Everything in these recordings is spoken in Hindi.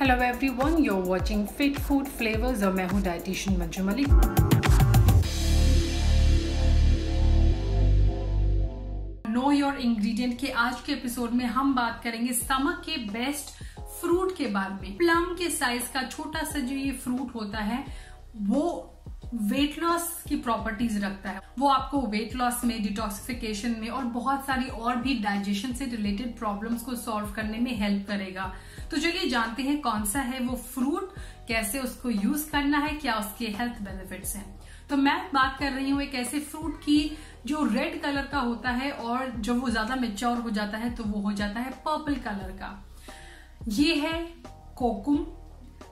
Hello everyone, you are watching fit food flavours और मैं हूँ dietitian Manju Malik. Know your ingredient के आज के एपिसोड में हम बात करेंगे स्टमक के बेस्ट फ्रूट के बारे में। प्लम के साइज का छोटा सा जो ये फ्रूट होता है वो वेट लॉस की प्रॉपर्टीज रखता है। वो आपको वेट लॉस में, डिटॉक्सिफिकेशन में और बहुत सारी और भी डाइजेशन से रिलेटेड प्रॉब्लम्स को सॉल्व करने में हेल्प करेगा। तो चलिए जानते हैं कौन सा है वो फ्रूट, कैसे उसको यूज करना है, क्या उसके हेल्थ बेनिफिट्स हैं। तो मैं बात कर रही हूँ एक ऐसे फ्रूट की जो रेड कलर का होता है और जब वो ज्यादा मेच्योर हो जाता है तो वो हो जाता है पर्पल कलर का। ये है कोकुम,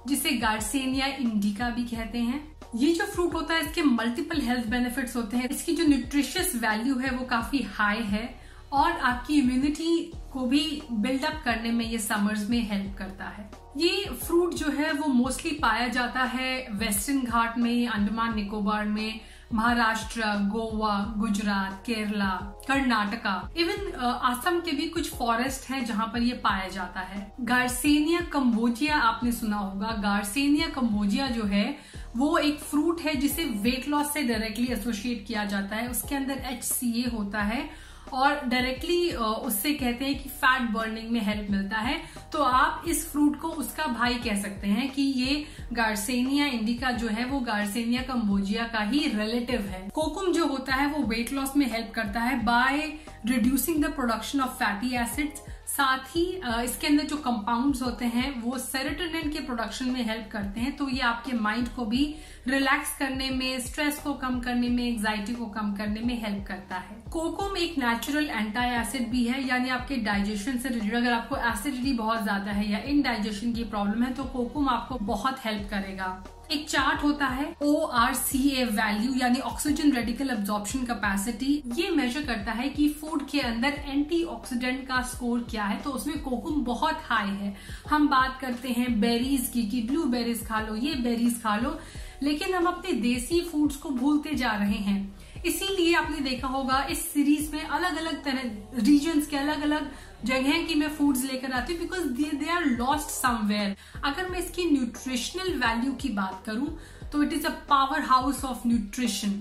जिसे गार्सेनिया इंडिका भी कहते हैं। ये जो फ्रूट होता है इसके मल्टीपल हेल्थ बेनिफिट्स होते हैं। इसकी जो न्यूट्रिशियस वैल्यू है वो काफी हाई है और आपकी इम्यूनिटी को भी बिल्डअप करने में ये समर्स में हेल्प करता है। ये फ्रूट जो है वो मोस्टली पाया जाता है वेस्टर्न घाट में, अंडमान निकोबार में, महाराष्ट्र, गोवा, गुजरात, केरला, कर्नाटका, इवन असम के भी कुछ फॉरेस्ट हैं जहां पर ये पाया जाता है। गार्सेनिया कंबोजिया आपने सुना होगा। गार्सेनिया कंबोजिया जो है वो एक फ्रूट है जिसे वेट लॉस से डायरेक्टली एसोसिएट किया जाता है। उसके अंदर HCA होता है और डायरेक्टली उससे कहते हैं कि फैट बर्निंग में हेल्प मिलता है। तो आप इस फ्रूट को उसका भाई कह सकते हैं कि ये गार्सेनिया इंडिका जो है वो गार्सेनिया कंबोजिया का ही रिलेटिव है। कोकुम जो होता है वो वेट लॉस में हेल्प करता है by reducing the production of fatty acids. साथ ही इसके अंदर जो कंपाउंड्स होते हैं वो सेरोटोनिन के प्रोडक्शन में हेल्प करते हैं। तो ये आपके माइंड को भी रिलैक्स करने में, स्ट्रेस को कम करने में, एंजाइटी को कम करने में हेल्प करता है। कोकुम एक नेचुरल एंटी एसिड भी है, यानी आपके डाइजेशन से रिलेटेड अगर आपको एसिडिटी बहुत ज्यादा है या इनडाइजेशन की प्रॉब्लम है तो कोकुम आपको बहुत हेल्प करेगा। एक चार्ट होता है ORCA वैल्यू, यानी ऑक्सीजन रेडिकल एब्जॉर्प्शन कैपेसिटी। ये मेजर करता है कि फूड के अंदर एंटीऑक्सीडेंट का स्कोर क्या है। तो उसमें कोकुम बहुत हाई है। हम बात करते हैं बेरीज की कि ब्लू बेरीज खा लो, ये बेरीज खा लो, लेकिन हम अपने देसी फूड्स को भूलते जा रहे हैं। इसीलिए आपने देखा होगा इस सीरीज में अलग अलग तरह रीजन्स के अलग अलग जगह की मैं फूड्स लेकर आती हूँ, because they are lost somewhere. अगर मैं इसकी न्यूट्रिशनल वैल्यू की बात करूं तो it is a powerhouse of nutrition.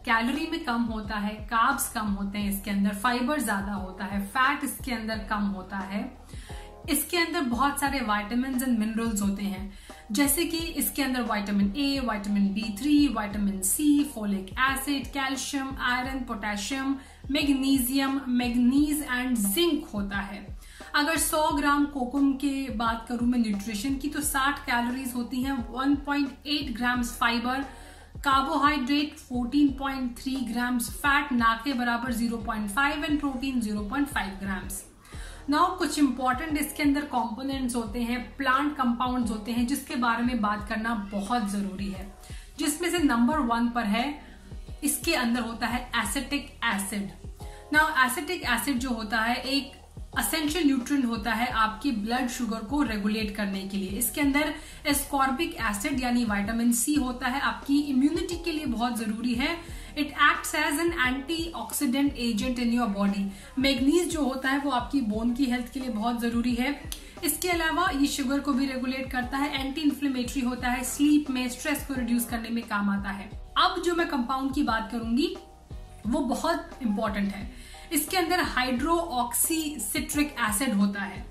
Calorie में कम होता है, कार्ब्स कम होते हैं इसके अंदर, फाइबर ज्यादा होता है, फैट इसके अंदर कम होता है। इसके अंदर बहुत सारे विटामिन्स एंड मिनरल्स होते हैं, जैसे कि इसके अंदर vitamin A, vitamin B3, vitamin C, folic acid, calcium, iron, potassium, magnesium, manganese and zinc होता है। अगर 100 ग्राम कोकुम के बात करूं मैं न्यूट्रिशन की तो 60 कैलोरीज होती हैं, 1.8 grams fibre, carbohydrate 14.3 grams, fat ना के बराबर 0.5 एंड प्रोटीन 0.5 ग्राम्स। नाउ कुछ इंपॉर्टेंट इसके अंदर कंपोनेंट्स होते हैं, प्लांट कंपाउंड्स होते हैं जिसके बारे में बात करना बहुत जरूरी है, जिसमें से नंबर 1 पर है, इसके अंदर होता है acetic acid. Now acetic acid जो होता है एक असेंशियल न्यूट्रिएंट होता है आपकी ब्लड शुगर को रेगुलेट करने के लिए। इसके अंदर एस्कॉर्बिक एसिड यानी विटामिन C होता है, आपकी इम्यूनिटी के लिए बहुत जरूरी है। It acts as an antioxidant agent in your body. Manganese जो होता है वो आपकी बोन की हेल्थ के लिए बहुत जरूरी है। इसके अलावा ये शुगर को भी रेगुलेट करता है, एंटी इन्फ्लेमेटरी होता है, स्लीप में, स्ट्रेस को रिड्यूस करने में काम आता है। अब जो मैं कंपाउंड की बात करूंगी वो बहुत इंपॉर्टेंट है। इसके अंदर हाइड्रोक्सी सिट्रिक एसिड होता है।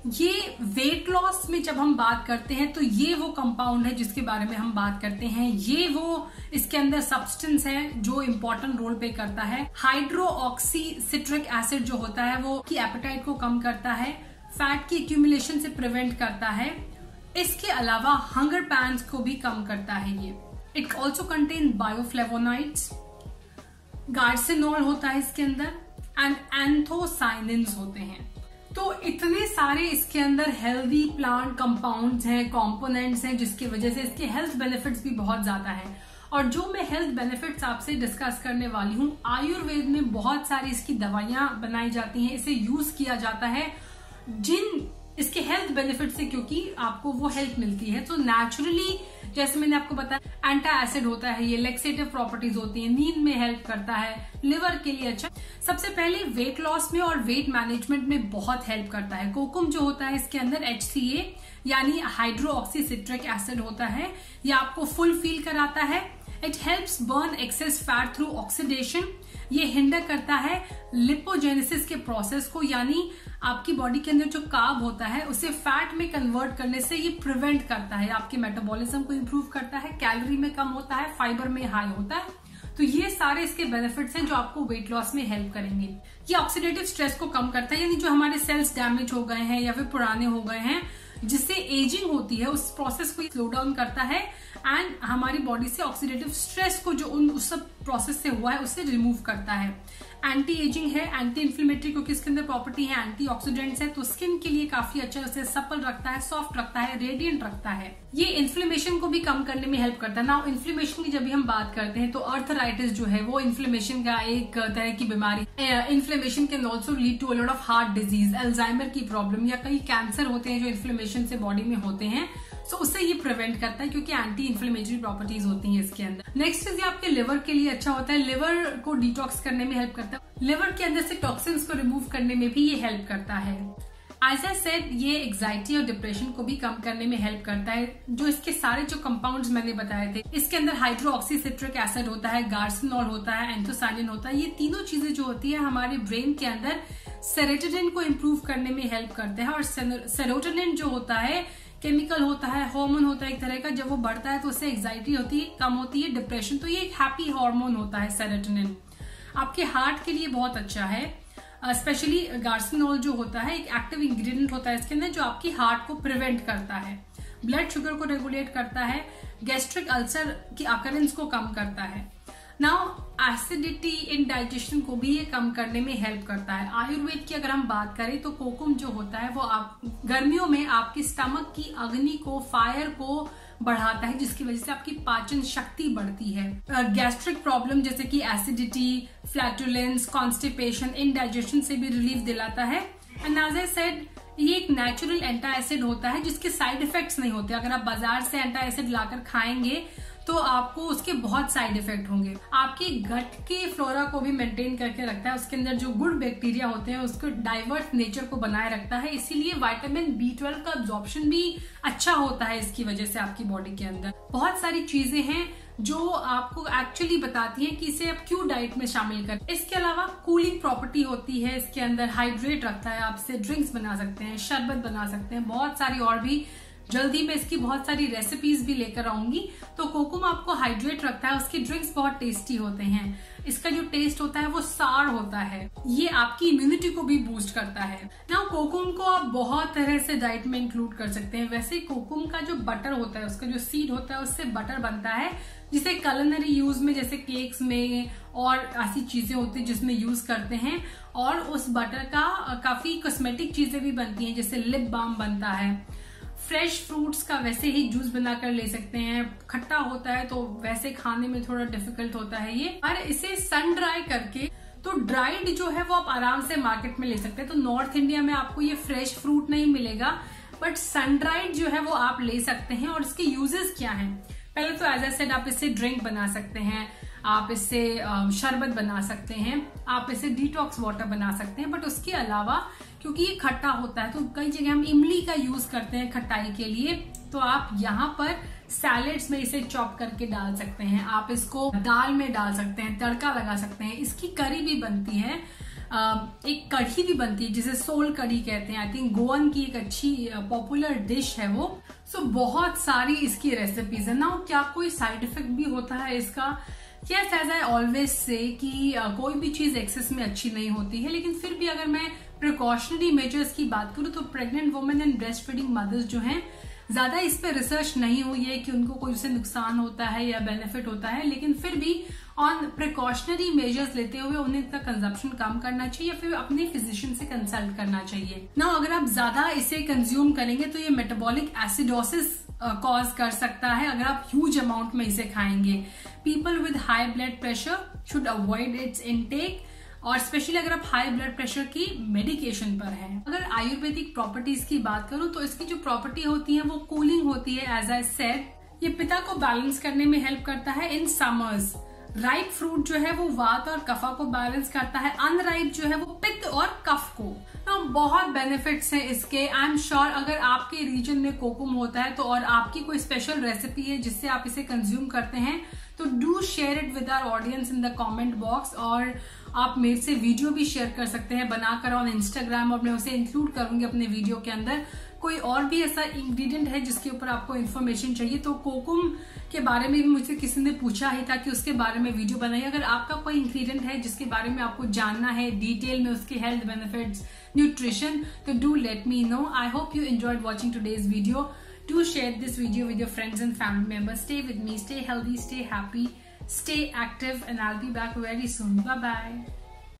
ये वेट लॉस में जब हम बात करते हैं तो ये वो कंपाउंड है जिसके बारे में हम बात करते हैं। ये वो इसके अंदर सब्सटेंस है जो इंपॉर्टेंट रोल प्ले करता है। हाइड्रोक्सी सिट्रिक एसिड जो होता है वो की एपेटाइट को कम करता है, फैट की एक्यूमुलेशन से प्रिवेंट करता है। इसके अलावा हंगर पैंस को भी कम करता है ये। इट ऑल्सो कंटेन बायोफ्लेवोनाइड्स, गार्सिनोल होता है इसके अंदर एंड एंथोसाइनिन्स होते हैं। तो इतने सारे इसके अंदर हेल्दी प्लांट कंपाउंड्स हैं, कंपोनेंट्स हैं, जिसकी वजह से इसके हेल्थ बेनिफिट्स भी बहुत ज्यादा हैं। और जो मैं हेल्थ बेनिफिट्स आपसे डिस्कस करने वाली हूँ, आयुर्वेद में बहुत सारी इसकी दवाइयां बनाई जाती हैं, इसे यूज किया जाता है जिन इसके हेल्थ बेनिफिट से, क्योंकि आपको वो हेल्प मिलती है। तो नेचुरली जैसे मैंने आपको बताया एंटी एसिड होता है, ये लेक्सेटिव प्रॉपर्टीज होती है, नींद में हेल्प करता है, लिवर के लिए अच्छा। सबसे पहले वेट लॉस में और वेट मैनेजमेंट में बहुत हेल्प करता है। कोकुम जो होता है इसके अंदर HCA यानी हाइड्रोक्सी सिट्रिक एसिड होता है, ये आपको फुल फील कराता है। It helps burn access fat through oxidation, ये हिंडर करता है लिपोजेनेसिस के प्रोसेस को, यानी आपकी बॉडी के अंदर जो कार्ब होता है उसे फैट में कन्वर्ट करने से ये प्रिवेंट करता है। आपके मेटाबॉलिज्म को इंप्रूव करता है, कैलोरी में कम होता है, फाइबर में हाई होता है। तो ये सारे इसके बेनिफिट्स हैं जो आपको वेट लॉस में हेल्प करेंगे। ये ऑक्सीडेटिव स्ट्रेस को कम करता है, यानी जो हमारे सेल्स डैमेज हो गए हैं या फिर पुराने हो गए हैं, जिससे एजिंग होती है, उस प्रोसेस को स्लो डाउन करता है एंड हमारी बॉडी से ऑक्सीडेटिव स्ट्रेस को जो उस सब प्रोसेस से हुआ है उससे रिमूव करता है। एंटी एजिंग है, एंटी इन्फ्लेमेटरी, क्योंकि इसके अंदर प्रॉपर्टी है एंटी ऑक्सीडेंट्स है, तो स्किन के लिए काफी अच्छा, उसे सपल रखता है, सॉफ्ट रखता है, रेडिएंट रखता है। ये इन्फ्लेमेशन को भी कम करने में हेल्प करता है। नाउ इन्फ्लेमेशन की जब भी हम बात करते हैं तो अर्थराइटिस जो है वो इन्फ्लेमेशन का एक तरह की बीमारी। Inflammation can also lead to a lot of heart disease, Alzheimer की प्रॉब्लम, या कई कैंसर होते हैं जो इन्फ्लेमेशन से बॉडी में होते हैं, सो उससे ये प्रिवेंट करता है क्योंकि एंटी इन्फ्लेमेटरी प्रॉपर्टीज होती हैं इसके अंदर। नेक्स्ट इज ये आपके लिवर के लिए अच्छा होता है, लिवर को डिटॉक्स करने में हेल्प करता है, लिवर के अंदर से टॉक्सिन्स को रिमूव करने में भी ये हेल्प करता है। एज आई सेड, ये एंजाइटी और डिप्रेशन को भी कम करने में हेल्प करता है। जो इसके सारे जो कंपाउंड्स मैंने बताए थे, इसके अंदर हाइड्रोक्सी सिट्रिक एसिड होता है, गार्सिनॉल होता है, एंथोसायनिन होता है, ये तीनों चीजें जो होती है हमारे ब्रेन के अंदर सेरोटोनिन को इम्प्रूव करने में हेल्प करते हैं। और सेरोटोनिन जो होता है केमिकल होता है, हार्मोन होता है एक तरह का, जब वो बढ़ता है तो उससे एंजाइटी होती है, कम होती है डिप्रेशन, तो ये एक हैप्पी हार्मोन होता है सेरोटोनिन। आपके हार्ट के लिए बहुत अच्छा है, स्पेशली गार्सिनॉल जो होता है एक एक्टिव इंग्रेडिएंट होता है इसके अंदर जो आपकी हार्ट को प्रिवेंट करता है, ब्लड शुगर को रेगुलेट करता है, गैस्ट्रिक अल्सर की अकरेंस को कम करता है। नाउ एसिडिटी इन डाइजेशन को भी ये कम करने में हेल्प करता है। आयुर्वेद की अगर हम बात करें तो कोकुम जो होता है वो आप गर्मियों में आपकी स्टमक की अग्नि को, फायर को बढ़ाता है, जिसकी वजह से आपकी पाचन शक्ति बढ़ती है। गैस्ट्रिक प्रॉब्लम जैसे कि एसिडिटी, फ्लैटुलेंस, कॉन्स्टिपेशन, इंडाइजेशन से भी रिलीफ दिलाता है। एंड एज आई सेड, ये एक नेचुरल एंटी एसिड होता है जिसके साइड इफेक्ट्स नहीं होते। अगर आप बाजार से एंटी एसिड लाकर खाएंगे तो आपको उसके बहुत साइड इफेक्ट होंगे। आपके गट के फ्लोरा को भी मेंटेन करके रखता है, उसके अंदर जो गुड बैक्टीरिया होते हैं उसको डाइवर्स नेचर को बनाए रखता है, इसीलिए विटामिन B12 का अब्जॉर्प्शन भी अच्छा होता है इसकी वजह से आपकी बॉडी के अंदर। बहुत सारी चीजें हैं जो आपको एक्चुअली बताती हैं कि इसे आप क्यों डाइट में शामिल करें। इसके अलावा कूलिंग प्रॉपर्टी होती है इसके अंदर, हाइड्रेट रखता है, आप इससे ड्रिंक्स बना सकते हैं, शरबत बना सकते हैं, बहुत सारी और भी। जल्दी मैं इसकी बहुत सारी रेसिपीज भी लेकर आऊंगी। तो कोकुम आपको हाइड्रेट रखता है, उसके ड्रिंक्स बहुत टेस्टी होते हैं, इसका जो टेस्ट होता है वो सार होता है, ये आपकी इम्यूनिटी को भी बूस्ट करता है। ना कोकुम को आप बहुत तरह से डाइट में इंक्लूड कर सकते हैं। वैसे कोकुम का जो बटर होता है, उसका जो सीड होता है उससे बटर बनता है, जिसे कलिनरी यूज में जैसे केक्स में और ऐसी चीजें होती है जिसमें यूज करते हैं। और उस बटर का काफी कॉस्मेटिक चीजें भी बनती हैं, जैसे लिप बाम बनता है। फ्रेश फ्रूट्स का वैसे ही जूस बनाकर ले सकते हैं, खट्टा होता है तो वैसे खाने में थोड़ा डिफिकल्ट होता है ये, और इसे सन ड्राई करके, तो ड्राइड जो है वो आप आराम से मार्केट में ले सकते हैं। तो नॉर्थ इंडिया में आपको ये फ्रेश फ्रूट नहीं मिलेगा, बट सन ड्राइड जो है वो आप ले सकते हैं। और इसके यूजेस क्या हैं? पहले तो एज आई सेड, आप इससे ड्रिंक बना सकते हैं, आप इससे शरबत बना सकते हैं, आप इससे डिटॉक्स वाटर बना सकते हैं। बट उसके अलावा क्योंकि ये खट्टा होता है तो कई जगह हम इमली का यूज करते हैं खट्टाई के लिए, तो आप यहाँ पर सैलेड्स में इसे चॉप करके डाल सकते हैं, आप इसको दाल में डाल सकते हैं, तड़का लगा सकते हैं। इसकी करी भी बनती है, एक कढ़ी भी बनती है जिसे सोल कढ़ी कहते हैं। आई थिंक गोवन की एक अच्छी पॉपुलर डिश है वो। सो बहुत सारी इसकी रेसिपीज है ना। क्या कोई साइड इफेक्ट भी होता है इसका? Yes, as I always say कि कोई भी चीज एक्सेस में अच्छी नहीं होती है, लेकिन फिर भी अगर मैं प्रिकॉशनरी मेजर्स की बात करूं तो pregnant women and breast feeding mother's जो हैं, ज्यादा इस पे रिसर्च नहीं हुई है कि उनको कोई उससे नुकसान होता है या बेनिफिट होता है, लेकिन फिर भी ऑन प्रिकॉशनरी मेजर्स लेते हुए उन्हें इसका कंजप्शन कम करना चाहिए या फिर अपने फिजिशियन से कंसल्ट करना चाहिए ना। अगर आप ज्यादा इसे कंज्यूम करेंगे तो ये मेटाबॉलिक एसिडोसिस कॉज कर सकता है अगर आप ह्यूज अमाउंट में इसे खाएंगे। People with high blood pressure should avoid it's intake, और स्पेशली अगर आप हाई ब्लड प्रेशर की मेडिकेशन पर हैं। अगर आयुर्वेदिक प्रॉपर्टीज की बात करूं तो इसकी जो प्रॉपर्टी होती है वो कूलिंग होती है, एज आई सेड ये पित्त को बैलेंस करने में हेल्प करता है इन समर्स। राइप फ्रूट जो है वो वात और कफा को बैलेंस करता है, अनराइप जो है वो पित्त और कफ को। बहुत बेनिफिट्स हैं इसके। आई एम श्योर अगर आपके रीजन में कोकुम होता है तो और आपकी कोई स्पेशल रेसिपी है जिससे आप इसे कंज्यूम करते हैं तो do share it with our audience in the comment box. और आप मेरे से वीडियो भी शेयर कर सकते हैं बनाकर ऑन इंस्टाग्राम, और मैं उसे इंक्लूड करूंगी अपने वीडियो के अंदर। कोई और भी ऐसा इंग्रेडिएंट है जिसके ऊपर आपको इन्फॉर्मेशन चाहिए तो कोकुम के बारे में भी मुझसे किसी ने पूछा ही था कि उसके बारे में वीडियो बनाइए। अगर आपका कोई इंग्रेडिएंट है जिसके बारे में आपको जानना है डिटेल में, उसके हेल्थ बेनिफिट्स, न्यूट्रिशन, तो do let me know. I hope you enjoyed watching today's video. Do share this video with your friends and family members. Stay with me, stay healthy, stay happy, stay active, and I'll be back very soon. Bye bye.